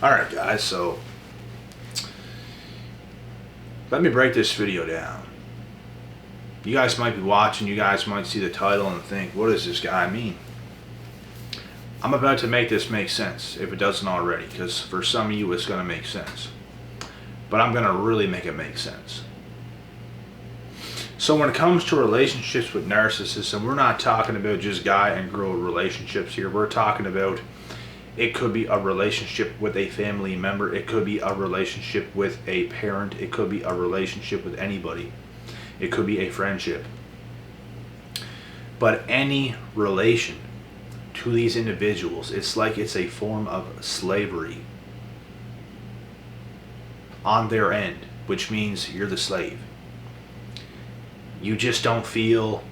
Alright guys, so let me break this video down. You guys might be watching, you guys might see the title and think, what does this guy mean? I'm about to make this make sense, if it doesn't already, because for some of you it's going to make sense. But I'm going to really make it make sense. So when it comes to relationships with narcissists, and we're not talking about just guy and girl relationships here, we're talking about it could be a relationship with a family member, it could be a relationship with a parent, it could be a relationship with anybody, it could be a friendship. But any relation to these individuals, it's like it's a form of slavery on their end, which means you're the slave. You just don't feel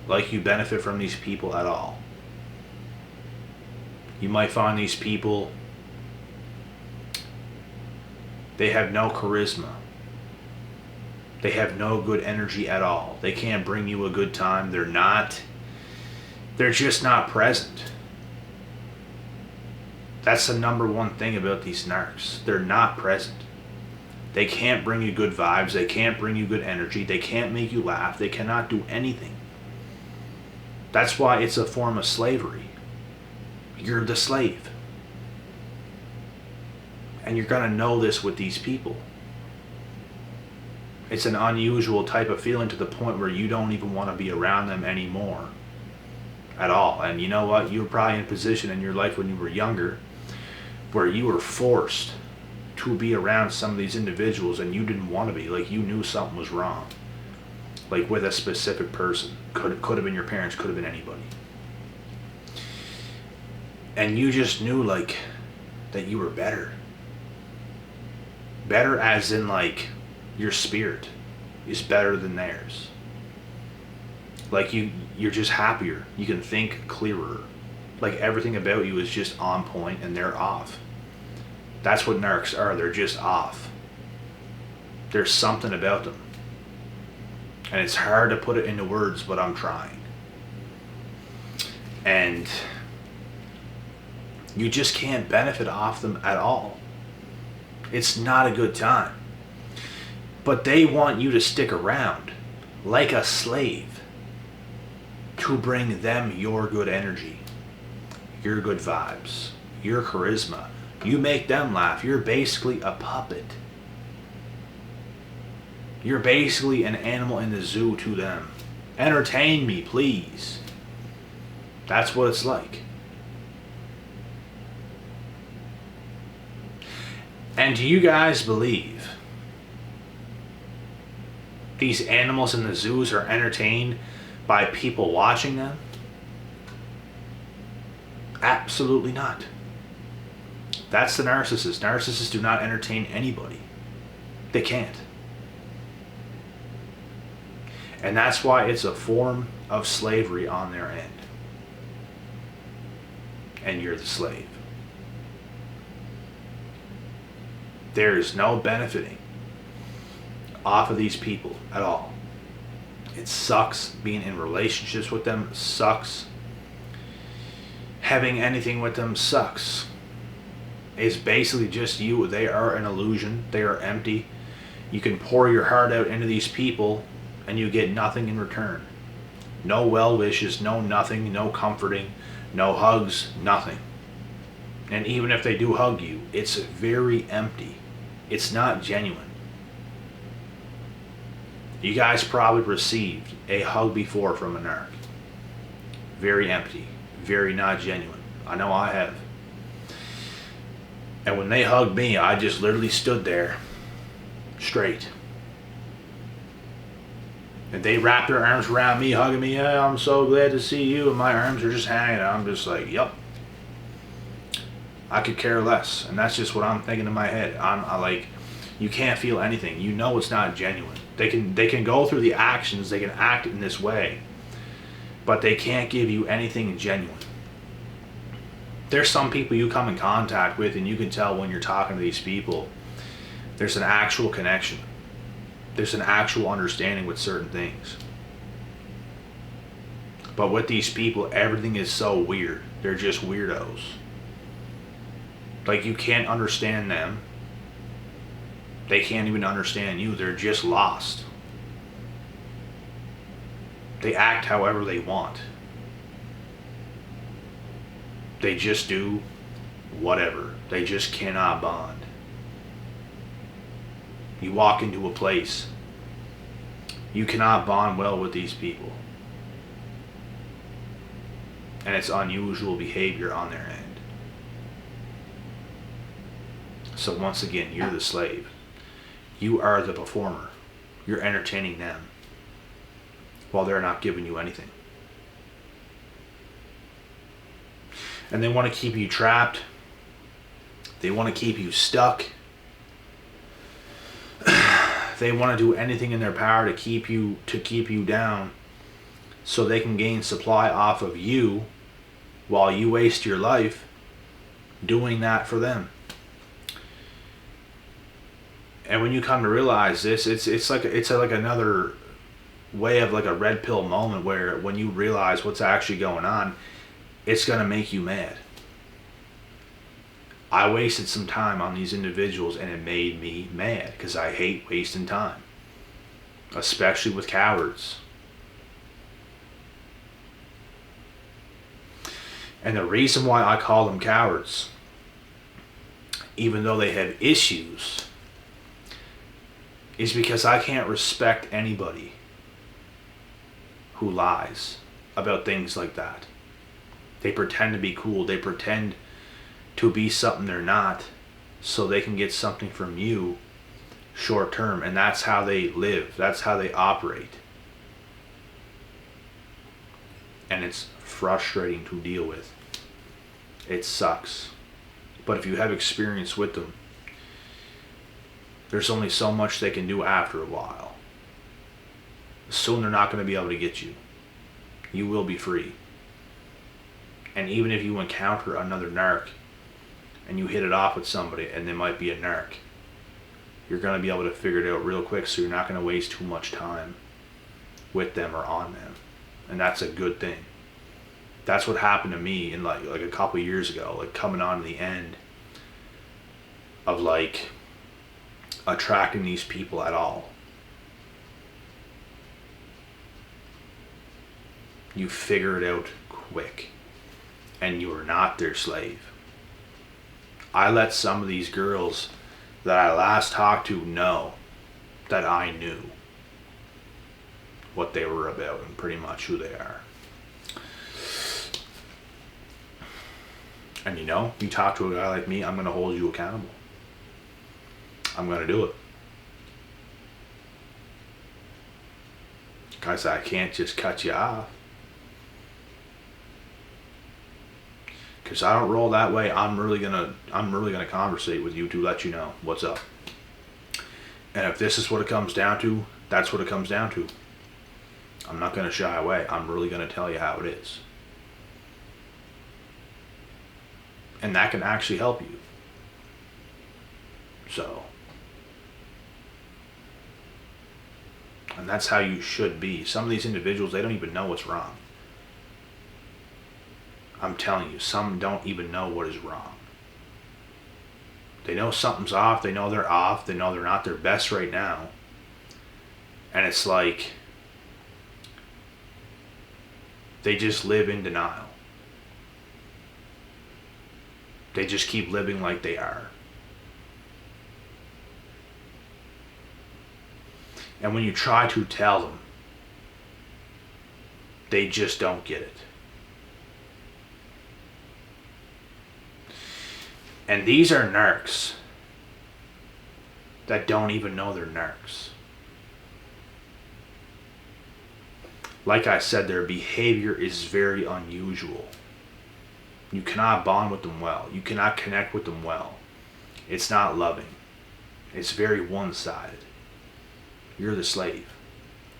like you benefit from these people at all. You might find these people, they have no charisma. They have no good energy at all. They can't bring you a good time. They're just not present. That's the number one thing about these narcs. They're not present. They can't bring you good vibes. They can't bring you good energy. They can't make you laugh. They cannot do anything. That's why it's a form of slavery. You're the slave. And you're going to know this with these people. It's an unusual type of feeling to the point where you don't even want to be around them anymore. At all. And you know what? You were probably in a position in your life when you were younger where you were forced to be around some of these individuals and you didn't want to be. Like you knew something was wrong. Like with a specific person. Could have been your parents, could have been anybody. And you just knew like that you were better. Better as in like your spirit is better than theirs. Like you're just happier. You can think clearer. Like everything about you is just on point and they're off. That's what narcs are. They're just off. There's something about them. And it's hard to put it into words, but I'm trying. And you just can't benefit off them at all. It's not a good time. But they want you to stick around like a slave to bring them your good energy, your good vibes, your charisma. You make them laugh. You're basically a puppet. You're basically an animal in the zoo to them. Entertain me, please. That's what it's like. And do you guys believe these animals in the zoos are entertained by people watching them? Absolutely not. That's the narcissist. Narcissists do not entertain anybody. They can't. And that's why it's a form of slavery on their end. And you're the slave. There is no benefiting off of these people at all. It sucks being in relationships with them. It sucks. Having anything with them sucks. It's basically just you. They are an illusion. They are empty. You can pour your heart out into these people and you get nothing in return. No well wishes, no nothing, no comforting, no hugs, nothing. And even if they do hug you, it's very empty. It's not genuine. You guys probably received a hug before from a narc. Very empty. Very not genuine. I know I have. And when they hugged me, I just literally stood there straight. And they wrapped their arms around me, hugging me. Yeah, I'm so glad to see you. And my arms are just hanging out. I'm just like, yep. I could care less. And that's just what I'm thinking in my head. I like, you can't feel anything. You know it's not genuine. They can go through the actions. They can act in this way. But they can't give you anything genuine. There's some people you come in contact with and you can tell when you're talking to these people, there's an actual connection. There's an actual understanding with certain things. But with these people, everything is so weird. They're just weirdos. Like, you can't understand them. They can't even understand you. They're just lost. They act however they want. They just do whatever. They just cannot bond. You walk into a place, you cannot bond well with these people. And it's unusual behavior on their end. So once again, you're the slave. You are the performer. You're entertaining them while they're not giving you anything. And they want to keep you trapped. They want to keep you stuck. They want to do anything in their power to keep you down so they can gain supply off of you while you waste your life doing that for them. And when you come to realize this, it's like another way of like a red pill moment where when you realize what's actually going on, it's going to make you mad. I wasted some time on these individuals and it made me mad because I hate wasting time, especially with cowards. And the reason why I call them cowards, even though they have issues, is because I can't respect anybody who lies about things like that. They pretend to be cool. They pretend to be something they're not so they can get something from you short term. And that's how they live. That's how they operate. And it's frustrating to deal with. It sucks. But if you have experience with them, there's only so much they can do after a while. Soon they're not going to be able to get you. You will be free. And even if you encounter another narc and you hit it off with somebody and they might be a narc, you're going to be able to figure it out real quick, so you're not going to waste too much time with them or on them. And that's a good thing. That's what happened to me in like a couple of years ago, like coming on to the end of like attracting these people at all. You figure it out quick and you are not their slave. I let some of these girls that I last talked to know that I knew what they were about and pretty much who they are. And you know, you talk to a guy like me, I'm going to hold you accountable. I'm going to do it. Guys, I can't just cut you off. Because I don't roll that way. I'm really gonna conversate with you to let you know what's up. And if this is what it comes down to, that's what it comes down to. I'm not gonna shy away. I'm really gonna tell you how it is. And that can actually help you. So, and that's how you should be. Some of these individuals, they don't even know what's wrong. I'm telling you, some don't even know what is wrong. They know something's off. They know they're off. They know they're not their best right now. And it's like they just live in denial. They just keep living like they are. And when you try to tell them, they just don't get it. And these are narcs that don't even know they're narcs. Like I said, their behavior is very unusual. You cannot bond with them well. You cannot connect with them well. It's not loving. It's very one-sided. You're the slave.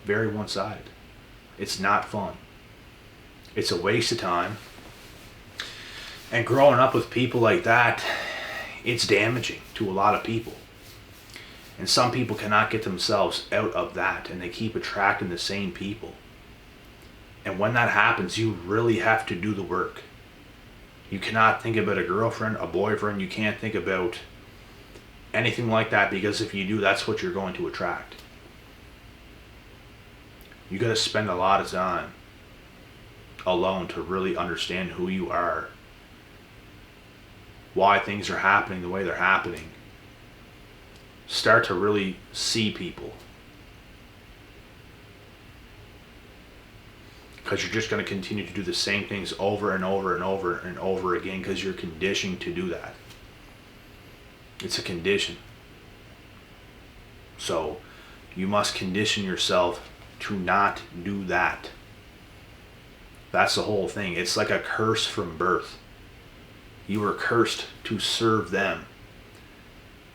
Very one-sided. It's not fun. It's a waste of time. And growing up with people like that, it's damaging to a lot of people. And some people cannot get themselves out of that, and they keep attracting the same people. And when that happens, you really have to do the work. You cannot think about a girlfriend, a boyfriend. You can't think about anything like that, because if you do, that's what you're going to attract. You got to spend a lot of time alone to really understand who you are, why things are happening the way they're happening. Start to really see people. Because you're just going to continue to do the same things over and over and over and over again, because you're conditioned to do that. It's a condition. So you must condition yourself to not do that. That's the whole thing. It's like a curse from birth. You were cursed to serve them.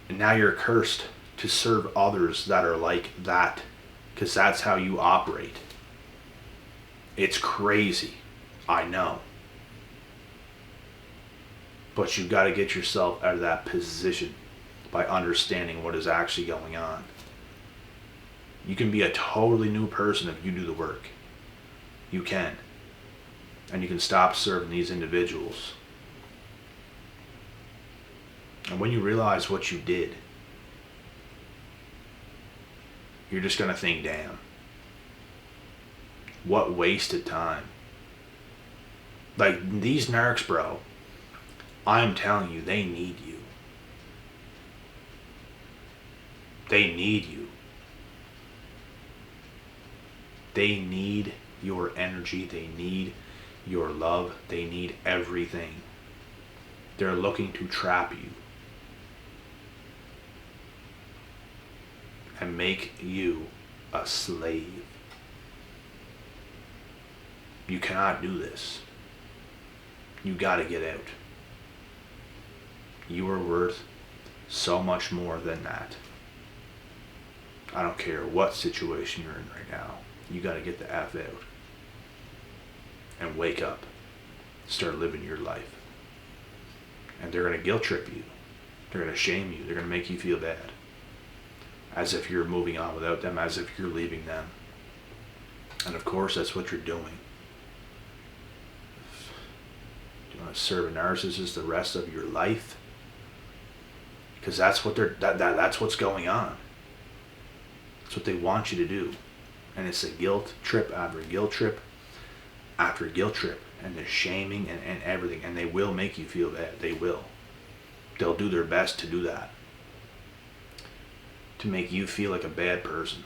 And now you're cursed to serve others that are like that, because that's how you operate. It's crazy, I know. But you've got to get yourself out of that position by understanding what is actually going on. You can be a totally new person if you do the work. You can. And you can stop serving these individuals. And when you realize what you did, you're just going to think, damn, what wasted time. Like, these narcs, bro, I'm telling you, they need you. They need you. They need your energy. They need your love. They need everything. They're looking to trap you and make you a slave. You cannot do this. You gotta get out. You are worth so much more than that. I don't care what situation you're in right now. You gotta get the F out. And wake up. Start living your life. And they're gonna guilt trip you. They're gonna shame you. They're gonna make you feel bad. As if you're moving on without them. As if you're leaving them. And of course, that's what you're doing. Do you want to serve a narcissist the rest of your life? Because that's what that's what's going on. That's what they want you to do. And it's a guilt trip after guilt trip after guilt trip. And the shaming and everything. And they will make you feel bad. They will. They'll do their best to do that. To make you feel like a bad person.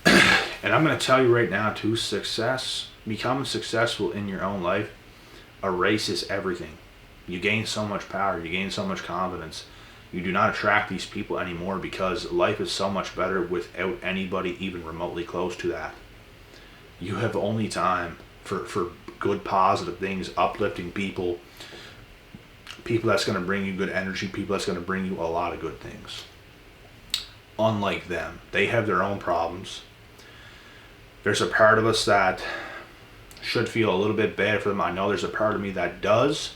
And I'm going to tell you right now too, becoming successful in your own life erases everything. You gain so much power, you gain so much confidence. You do not attract these people anymore, because life is so much better without anybody even remotely close to that. You have only time for good, positive things, uplifting people, people that's going to bring you good energy, people that's going to bring you a lot of good things. Unlike them, they have their own problems. There's a part of us that should feel a little bit bad for them. I know there's a part of me that does.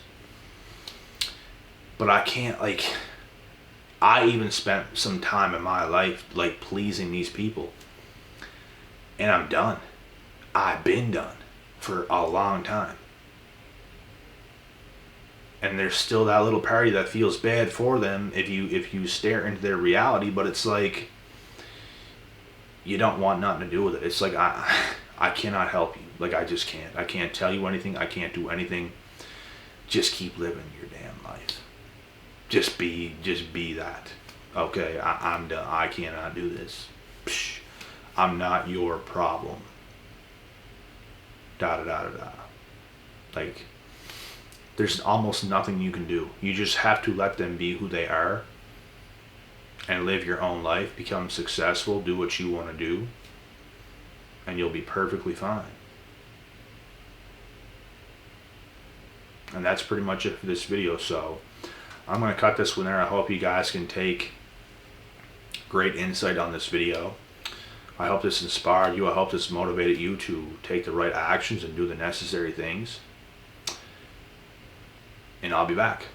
But I can't, I even spent some time in my life, pleasing these people. And I'm done. I've been done for a long time. And there's still that little party that feels bad for them if you stare into their reality, but it's like, you don't want nothing to do with it. It's like, I cannot help you. I just can't. I can't tell you anything. I can't do anything. Just keep living your damn life. Just be that. Okay, I'm done. I cannot do this. Psh, I'm not your problem. Da da da da da. There's almost nothing you can do. You just have to let them be who they are. And live your own life, become successful, do what you want to do, and you'll be perfectly fine. And that's pretty much it for this video. So I'm going to cut this one there. I hope you guys can take great insight on this video. I hope this inspired you. I hope this motivated you to take the right actions and do the necessary things. And I'll be back.